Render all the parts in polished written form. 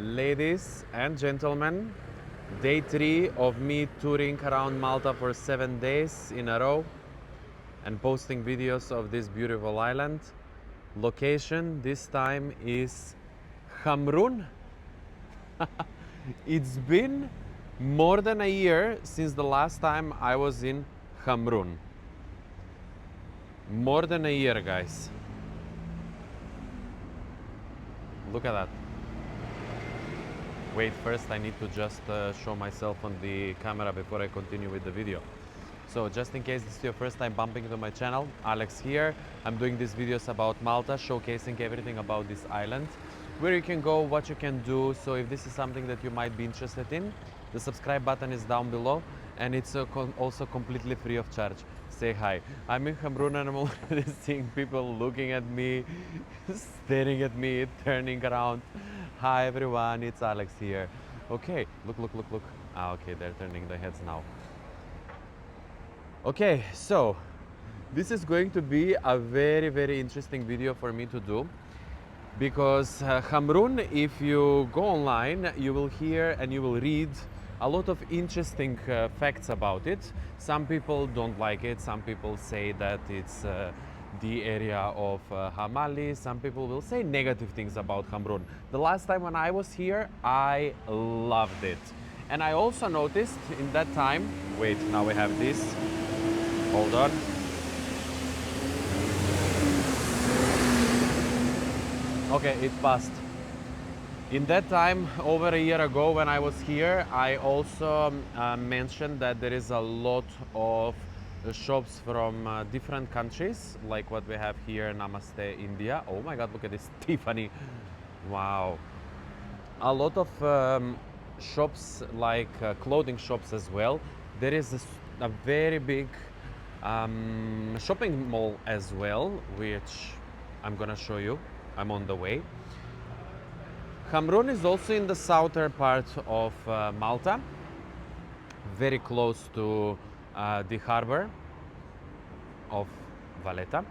Ladies and gentlemen, day 3 of me touring around Malta for 7 days in a row and posting videos of this beautiful island. Location this time is Hamrun. It's been more than a year since the last time I was in Hamrun. More than a year, guys. Look at that. Wait, first I need to just show myself on the camera before I continue with the video. So just in case this is your first time bumping into my channel, Alex here. I'm doing these videos about Malta, showcasing everything about this island, where you can go, what you can do. So if this is something that you might be interested in, the subscribe button is down below, and it's also completely free of charge. Say hi. I'm in Hamrun and I'm already seeing people looking at me, staring at me, turning around. Hi everyone, it's Alex here. Okay, look. Ah, okay, they're turning their heads now. Okay, so this is going to be a very interesting video for me to do, because Hamrun, if you go online, you will hear and you will read a lot of interesting facts about it. Some people don't like it, some people say that it's the area of Hamali. Some people will say negative things about Hamrun. The last time when I was here, I loved it. And I also noticed in that time, wait, now we have this, hold on. Okay, it passed. In that time, over a year ago when I was here, I also mentioned that there is a lot of shops from different countries, like what we have here, Namaste, India. Oh my God, look at this, Tiffany. Wow. A lot of shops, like clothing shops as well. There is a very big shopping mall as well, which I'm gonna show you. I'm on the way. Hamrun is also in the southern part of Malta, very close to the harbor of Valletta.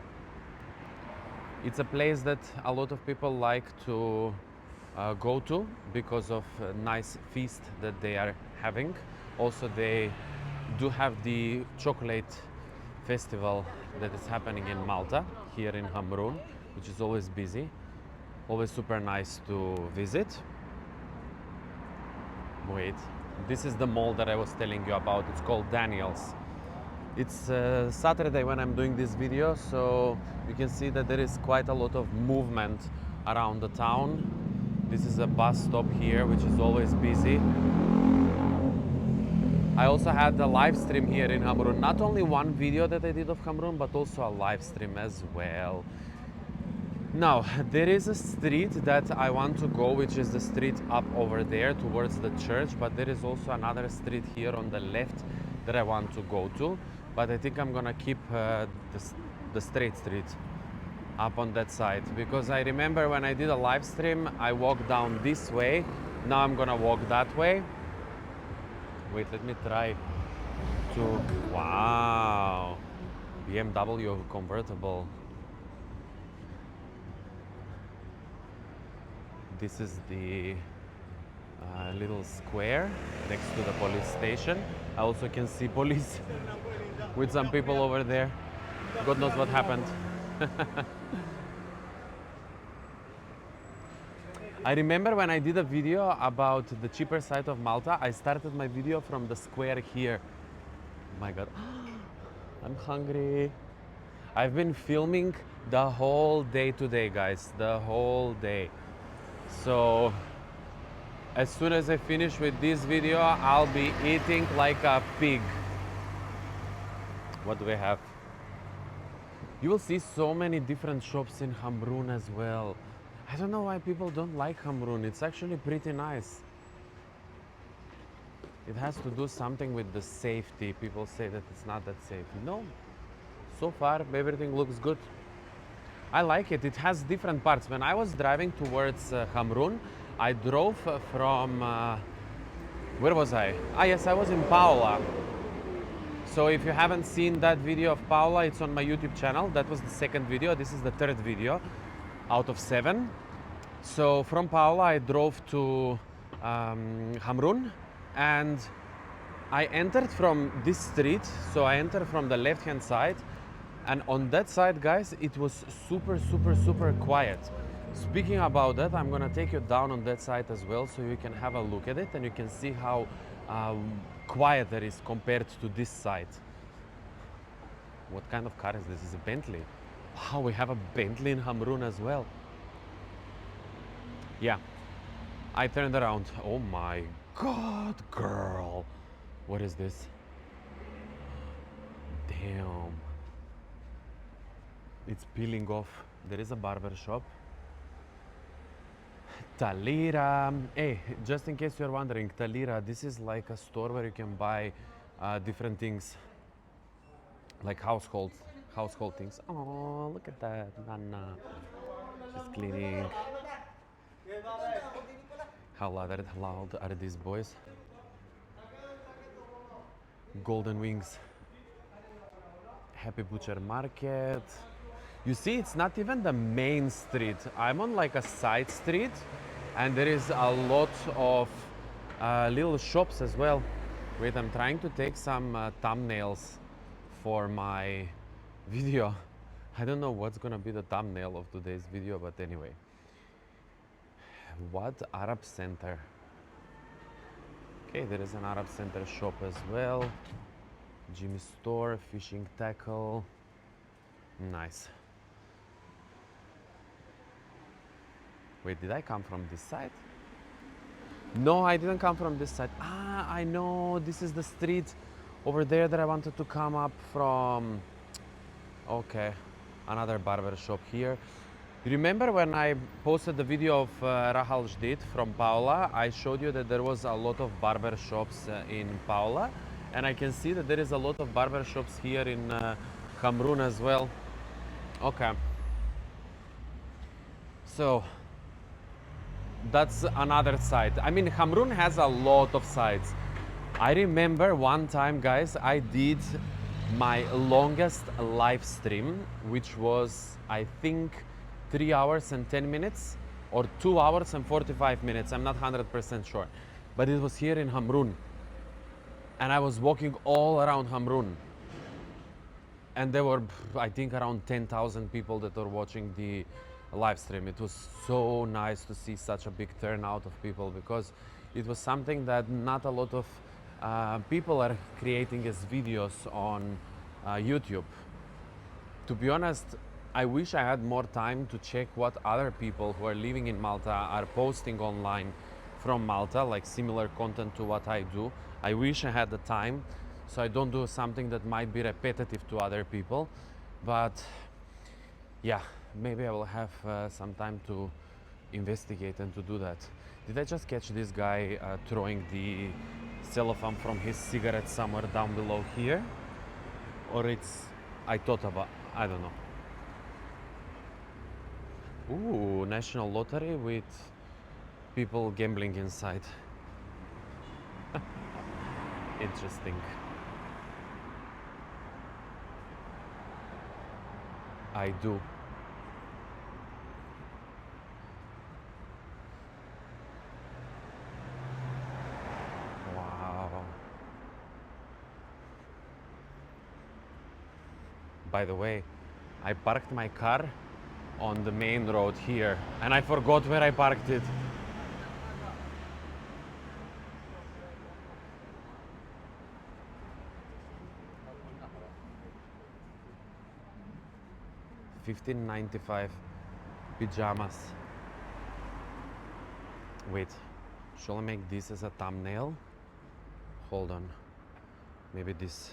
It's a place that a lot of people like to go to because of a nice feast that they are having. Also, they do have the chocolate festival that is happening in Malta, here in Hamrun, which is always busy. Always super nice to visit. Wait, this is the mall that I was telling you about. It's called Daniel's. It's Saturday when I'm doing this video, so you can see that there is quite a lot of movement around the town. This is a bus stop here, which is always busy. I also had a live stream here in Hamrun. Not only one video that I did of Hamrun, but also a live stream as well. Now, there is a street that I want to go, which is the street up over there towards the church, but there is also another street here on the left that I want to go to, but I think I'm gonna keep the straight street up on that side, because I remember when I did a live stream, I walked down this way. Now I'm gonna walk that way. Wait, let me try to, wow, BMW convertible. This is the little square next to the police station. I also can see police with some people over there. God knows what happened. I remember when I did a video about the cheaper side of Malta, I started my video from the square here. Oh my God, I'm hungry. I've been filming the whole day today, guys, the whole day. So as soon as I finish with this video, I'll be eating like a pig. What do we have? You will see so many different shops in Hamrun as well. I don't know why people don't like Hamrun. It's actually pretty nice. It has to do something with the safety. People say that it's not that safe. No, so far everything looks good. I like it. It has different parts. When I was driving towards Hamrun, I drove from, where was I? Ah, yes, I was in Paola. So if you haven't seen that video of Paola, it's on my YouTube channel. That was the second video. This is the third video out of 7. So from Paola, I drove to Hamrun, and I entered from this street. So I entered from the left-hand side, and on that side, guys, it was super, super, super quiet. Speaking about that, I'm gonna take you down on that side as well, so you can have a look at it and you can see how quiet it is compared to this side. What kind of car is this? Is a Bentley? Wow, we have a Bentley in Hamrun as well. Yeah, I turned around. Oh my god, girl. What is this? Damn. It's peeling off. There is a barber shop. Talira. Hey, just in case you're wondering, Talira, this is like a store where you can buy different things, like household things. Oh, look at that, Nana. She's cleaning. How loud are these boys? Golden Wings. Happy Butcher Market. You see, it's not even the main street. I'm on like a side street, and there is a lot of little shops as well. Wait, I'm trying to take some thumbnails for my video. I don't know what's gonna be the thumbnail of today's video, but anyway. What Arab Center? Okay, there is an Arab Center shop as well. Jimmy store, fishing tackle. Nice. Wait, did I come from this side? No, I didn't come from this side. Ah, I know, this is the street over there that I wanted to come up from. Okay, another barber shop here. You remember when I posted the video of Rahal Jdid from Paola? I showed you that there was a lot of barber shops in Paola, and I can see that there is a lot of barber shops here in Hamrun as well. Okay. So that's another side. I mean, Hamrun has a lot of sides. I remember one time, guys, I did my longest live stream, which was, I think, 3 hours and 10 minutes or 2 hours and 45 minutes. I'm not 100% sure. But it was here in Hamrun. And I was walking all around Hamrun. And there were, I think, around 10,000 people that were watching the live stream. It was so nice to see such a big turnout of people, because it was something that not a lot of people are creating as videos on YouTube. To be honest, I wish I had more time to check what other people who are living in Malta are posting online from Malta, like similar content to what I do. I wish I had the time, so I don't do something that might be repetitive to other people. But yeah, maybe I will have some time to investigate and to do that. Did I just catch this guy throwing the cellophane from his cigarette somewhere down below here? Or it's, I thought about, I don't know. Ooh, national lottery with people gambling inside. Interesting. I do. Wow. By the way, I parked my car on the main road here, and I forgot where I parked it. $15.95 pajamas. Wait, shall I make this as a thumbnail? Hold on, maybe this.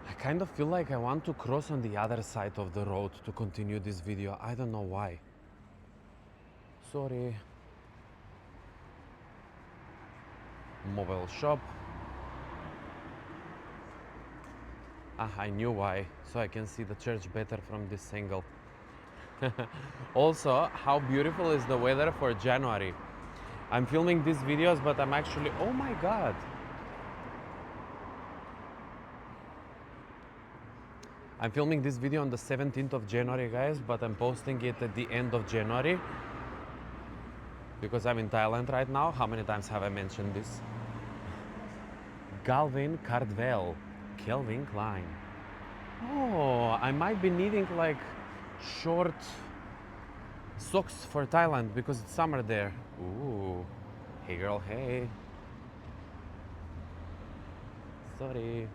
I kind of feel like I want to cross on the other side of the road to continue this video. I don't know why. Sorry. Mobile shop. Ah, I knew why, so I can see the church better from this angle. Also, how beautiful is the weather for January. I'm filming these videos, but I'm actually, oh my god. I'm filming this video on the 17th of January, guys, but I'm posting it at the end of January because I'm in Thailand right now. How many times have I mentioned this? Galvin Cardwell, Calvin Klein. Oh, I might be needing like short socks for Thailand because it's summer there. Ooh, hey girl, hey. Sorry.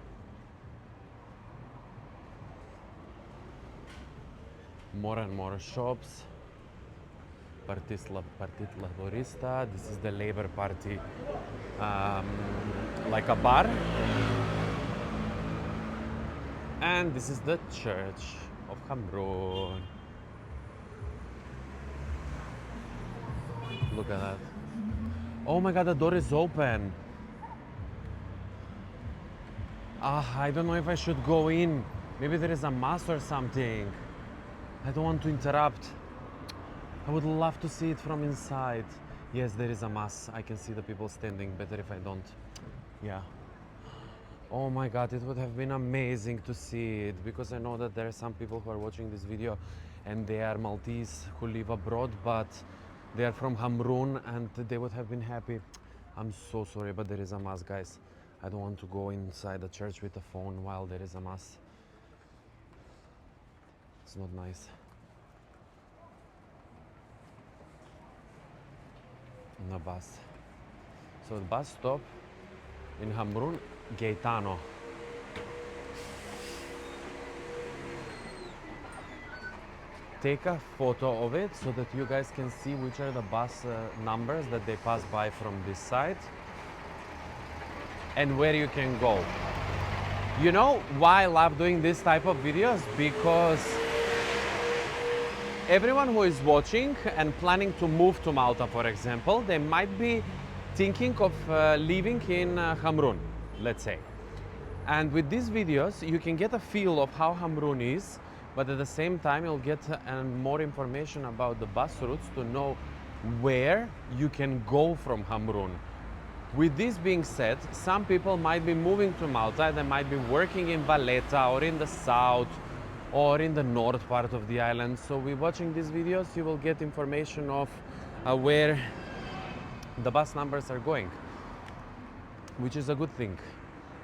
More and more shops. Partit Laborista. This is the Labour Party, like a bar. And this is the church of Hamrun. Look at that. Oh my god, the door is open. I don't know if I should go in. Maybe there is a mass or something. I don't want to interrupt. I would love to see it from inside. Yes, there is a mass. I can see the people standing. Better if I don't. Yeah. Oh my god, it would have been amazing to see it because I know that there are some people who are watching this video and they are Maltese who live abroad, but they are from Hamrun and they would have been happy. I'm so sorry, but there is a mass, guys. I don't want to go inside the church with a phone while there is a mass. It's not nice. On the bus. So the bus stop in Hamrun, Gaetano. Take a photo of it so that you guys can see which are the bus numbers that they pass by from this side and where you can go. You know why I love doing this type of videos? Because everyone who is watching and planning to move to Malta, for example, they might be thinking of living in Hamrun, let's say. And with these videos, you can get a feel of how Hamrun is, but at the same time, you'll get more information about the bus routes to know where you can go from Hamrun. With this being said, some people might be moving to Malta, they might be working in Valletta or in the south or in the north part of the island. So with watching these videos, you will get information of where the bus numbers are going, which is a good thing.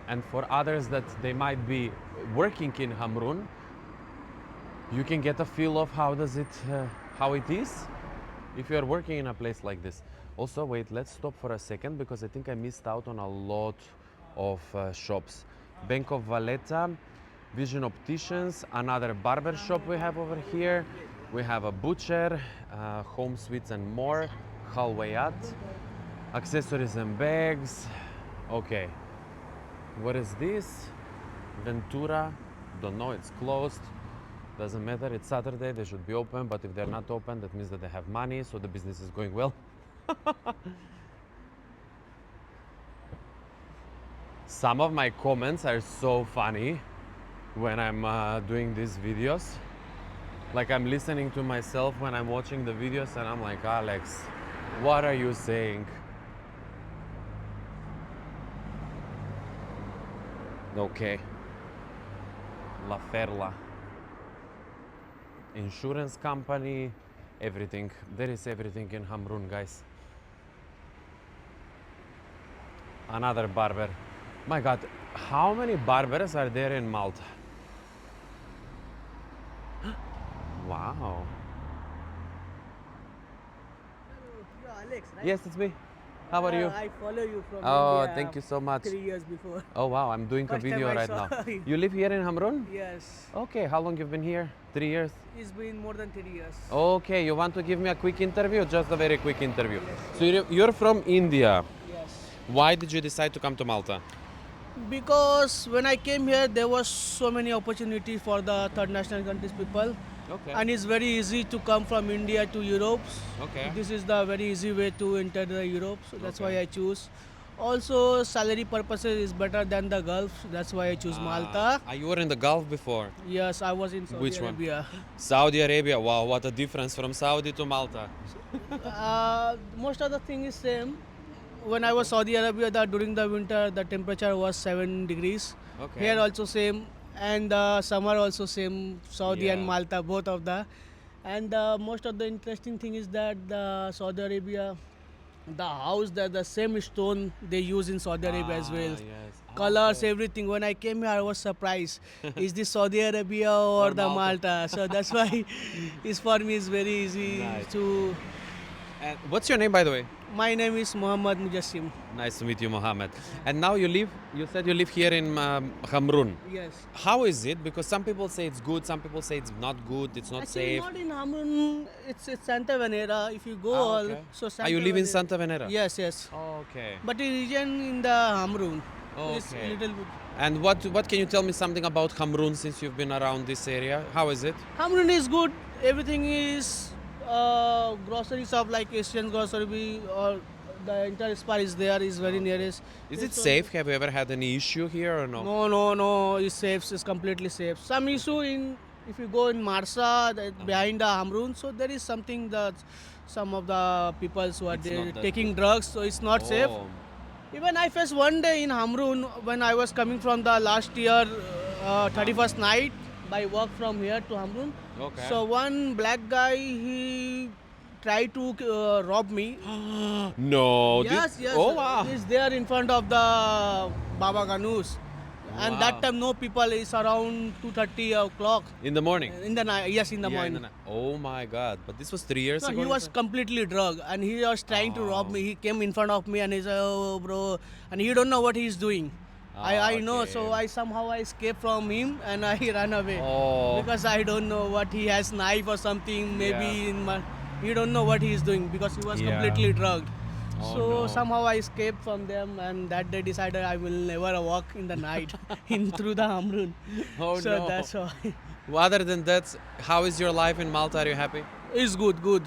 And for others that they might be working in Hamrun, you can get a feel of how it is if you are working in a place like this. Also, wait, let's stop for a second because I think I missed out on a lot of shops. Bank of Valletta, Vision Opticians, another barber shop we have over here. We have a butcher, home sweets and more, Halwayat, accessories and bags. Okay, what is this? Ventura, don't know, it's closed. Doesn't matter, it's Saturday, they should be open, but if they're not open, that means that they have money, so the business is going well. Some of my comments are so funny when I'm doing these videos. Like I'm listening to myself when I'm watching the videos and I'm like, Alex, what are you saying? Okay. La Ferla. Insurance company, everything. There is everything in Hamrun, guys. Another barber. My God, how many barbers are there in Malta? Wow. You're Alex, right? Yes, it's me. How are you? I follow you from Oh, India thank you so much. 3 years before. Oh wow, I'm doing a First time video I right saw now. you. You live here in Hamrun? Yes, Okay, how long you've been here? 3 years? it's been more than 3 years. Okay, you want to give me a quick interview? Just a very quick interview. So you're from India. Yes. Why did you decide to come to Malta? Because when I came here, there was so many opportunities for the third national countries people. Okay. And it's very easy to come from India to Europe. Okay. This is the very easy way to enter the Europe. So that's Okay. why I choose. Also, salary purposes is better than the Gulf. That's why I choose Malta. You were in the Gulf before. Yes, I was in Saudi Which one? Arabia. Saudi Arabia. Wow, what a difference from Saudi to Malta. Most of the thing is same. When I was Saudi Arabia, during the winter, the temperature was 7 degrees. Okay. Here also same, and summer also same Saudi and Yeah. Malta, both of the. And most of the interesting thing is that the Saudi Arabia, the house, the same stone they use in Saudi Arabia as well. Yes. Colors, Okay. everything. When I came here, I was surprised. Is this Saudi Arabia or Or the Malta. Malta? So that's why it's for me it's very easy Nice. to. And what's your name, by the way? My name is Muhammad Mujassim. Nice to meet you, Mohammed. And now you said you live here in Hamrun. Yes. How is it? Because some people say it's good, some people say it's not good, it's not Actually, safe. not in Hamrun. It's Santa Venera. If you go Okay. so Ah, you live in Venera- Santa Venera? Yes, yes. Okay. But the region in the Hamrun is Okay. little bit. And what can you tell me something about Hamrun since you've been around this area? How is it? Hamrun is good. Everything is grocery shop like Asian grocery or the entire spar is there. Is very nearest. Is it So- safe? Have you ever had any issue here or no? No. It's safe. It's completely safe. Some issue in if you go in Marsa behind the Hamrun, so there is something that some of the people who are It's there not that taking good. drugs, so it's not safe. Oh. Even I faced one day in Hamrun when I was coming from the last year 31st night by walk from here to Hamrun. Okay. So one black guy he tried to rob me. No. Yes, yes. Oh wow. He's there in front of the Baba Ganus. And Wow. that time no people is around 2:30 o'clock In the morning. in the night. Yes, in the Yeah, morning. night. Oh my God! But this was 3 years No, ago. he you was said? completely drugged and he was trying to rob Oh. me. He came in front of me and he said, "Oh, bro," and he don't know what he's doing. I know, Okay. so I somehow I escaped from him and I ran away Oh. because I don't know what he has knife or something. Maybe Yeah. in my, he don't know what he's doing because he was Yeah. completely drugged. Oh, So no. somehow I escaped from them and that day decided I will never walk in the night in through the Hamrun. Oh So no. that's why Well, other than that, how is your life in Malta? Are you happy? it's good. Good.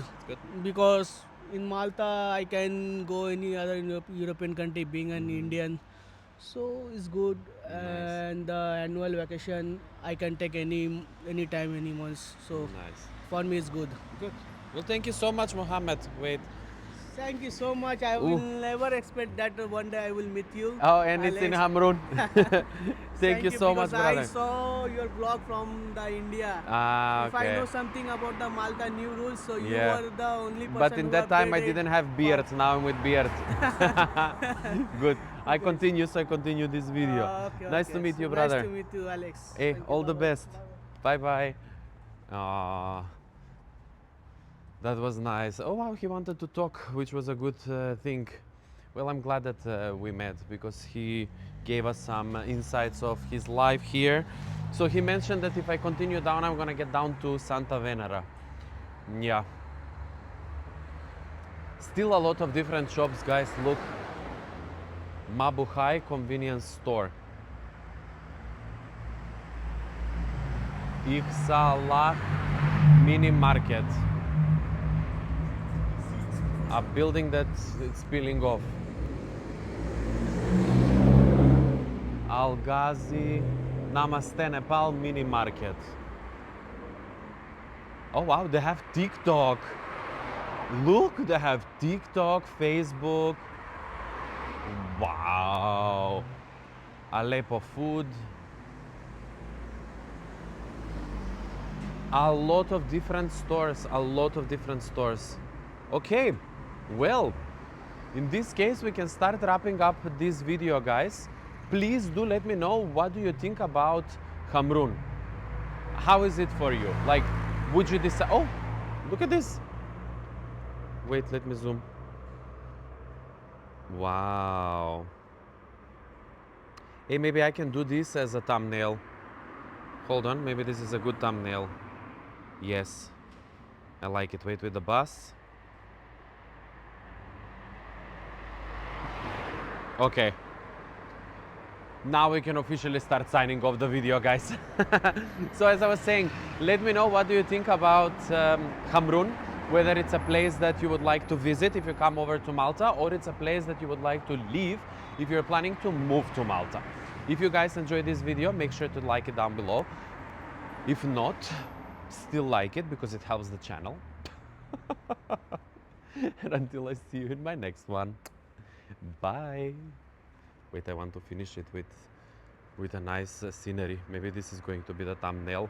Because in Malta I can go any other European country being an Indian, so it's good. Mm-hmm. Nice. And the annual vacation I can take any time, any months. So Nice. for me it's good. Good. Well, thank you so much, Mohammed. Wait. Thank you so much. I will never expect that one day I will meet you. Oh, and it's in Alex. Hamrun. Thank you so much, because brother. I saw your blog from the India. Ah, If I okay. know something about the Malta new rules, so you Yeah. were the only person. But in who that time, I updated didn't have beard. Now I'm with beard. Good. I continue this video. Okay, Nice okay. to meet you, So brother. Nice to meet you, Alex. Hey, Thank you. all the Bye-bye. best. Bye bye. That was nice. Oh wow, he wanted to talk, which was a good thing. Well, I'm glad that we met because he gave us some insights of his life here. So he mentioned that if I continue down, I'm gonna get down to Santa Venera. Yeah. Still a lot of different shops, guys. Look, Mabuhay convenience store. Iksalah mini market. A building that's peeling off. Al Ghazi Namaste Nepal mini market. Oh wow, they have TikTok. Look, they have TikTok, Facebook. Wow. Aleppo food. A lot of different stores, Okay, well, in this case, we can start wrapping up this video, guys. Please do let me know what do you think about Hamrun. How is it for you? Like, would you decide? Oh, look at this. Wait, let me zoom. Wow. Hey, maybe I can do this as a thumbnail. Hold on, maybe this is a good thumbnail. Yes, I like it. Wait, with the bus. Okay. Now we can officially start signing off the video, guys. So as I was saying, let me know what do you think about Hamrun, whether it's a place that you would like to visit if you come over to Malta, or it's a place that you would like to leave if you're planning to move to Malta. If you guys enjoyed this video, make sure to like it down below. If not, still like it because it helps the channel. And until I see you in my next one, bye. Wait, I want to finish it with with a nice scenery. Maybe this is going to be the thumbnail.